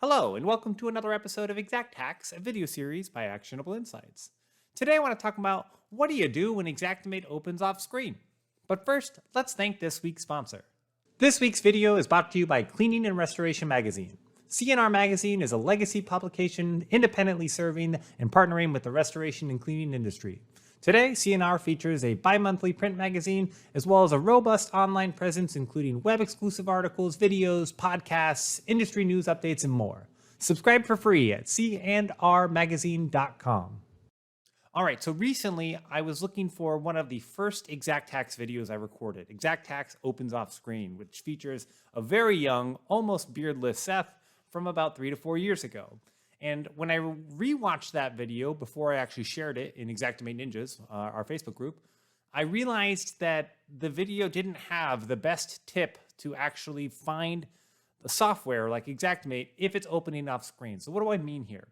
Hello, and welcome to another episode of Xact Hacks, a video series by Actionable Insights. Today I want to talk about what do you do when Xactimate opens off screen. But first, let's thank this week's sponsor. This week's video is brought to you by Cleaning and Restoration Magazine. CNR Magazine is a legacy publication independently serving and partnering with the restoration and cleaning industry. Today, CNR features a bi-monthly print magazine, as well as a robust online presence including web-exclusive articles, videos, podcasts, industry news updates, and more. Subscribe for free at cnrmagazine.com. All right, so recently I was looking for one of the first Xact Hacks videos I recorded. Xact Hacks opens off screen, which features a very young, almost beardless Seth from about 3 to 4 years ago. And when I rewatched that video before I actually shared it in Xactimate Ninjas, our Facebook group, I realized that the video didn't have the best tip to actually find the software like Xactimate if it's opening off screen. So what do I mean here?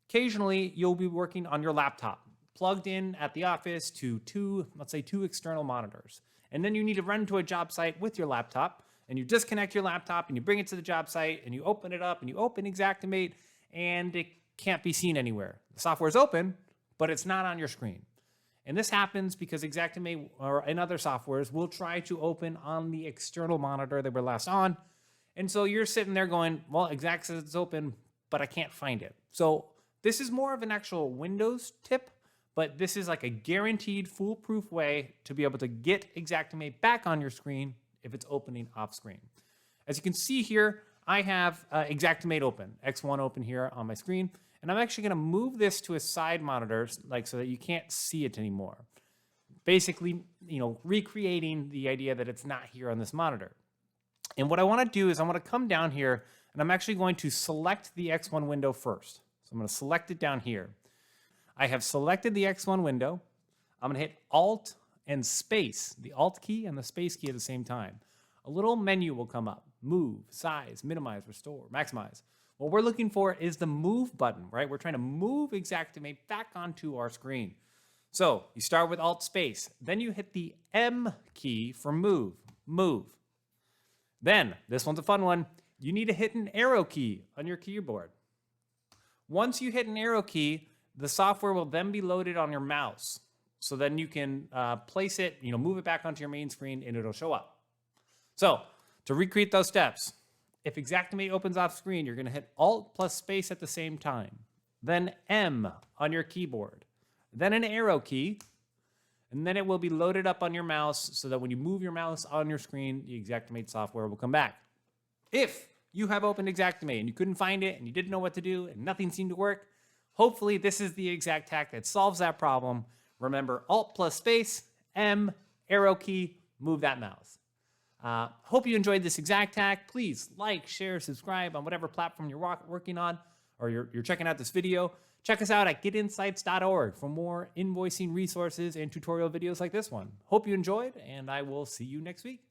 Occasionally, you'll be working on your laptop, plugged in at the office to two external monitors. And then you need to run to a job site with your laptop, and you disconnect your laptop and you bring it to the job site and you open it up and you open Xactimate, and it can't be seen anywhere. The software is open, but it's not on your screen. And this happens because Xactimate and other softwares will try to open on the external monitor they were last on. And so you're sitting there going, well, Xact says it's open, but I can't find it. So this is more of an actual Windows tip, but this is like a guaranteed foolproof way to be able to get Xactimate back on your screen if it's opening off screen. As you can see here, I have Xactimate open, X1 open here on my screen, and I'm actually going to move this to a side monitor so that you can't see it anymore. Basically, recreating the idea that it's not here on this monitor. And what I want to do is I want to come down here, and I'm actually going to select the X1 window first. So I'm going to select it down here. I have selected the X1 window. I'm going to hit Alt and Space, the Alt key and the Space key at the same time. A little menu will come up. Move, size, minimize, restore, maximize. What we're looking for is the move button, right? We're trying to move Xactimate back onto our screen. So you start with Alt Space, then you hit the M key for move. Then, this one's a fun one, you need to hit an arrow key on your keyboard. Once you hit an arrow key, the software will then be loaded on your mouse. So then you can place it, move it back onto your main screen and it'll show up. So, to recreate those steps, if Xactimate opens off screen, you're going to hit Alt plus Space at the same time, then M on your keyboard, then an arrow key, and then it will be loaded up on your mouse so that when you move your mouse on your screen, the Xactimate software will come back. If you have opened Xactimate and you couldn't find it and you didn't know what to do and nothing seemed to work, hopefully this is the exact hack that solves that problem. Remember, Alt plus Space, M, arrow key, move that mouse. Hope you enjoyed this Xact hack. Please like, share, subscribe on whatever platform you're working on or you're checking out this video. Check us out at getinsights.org for more invoicing resources and tutorial videos like this one. Hope you enjoyed, and I will see you next week.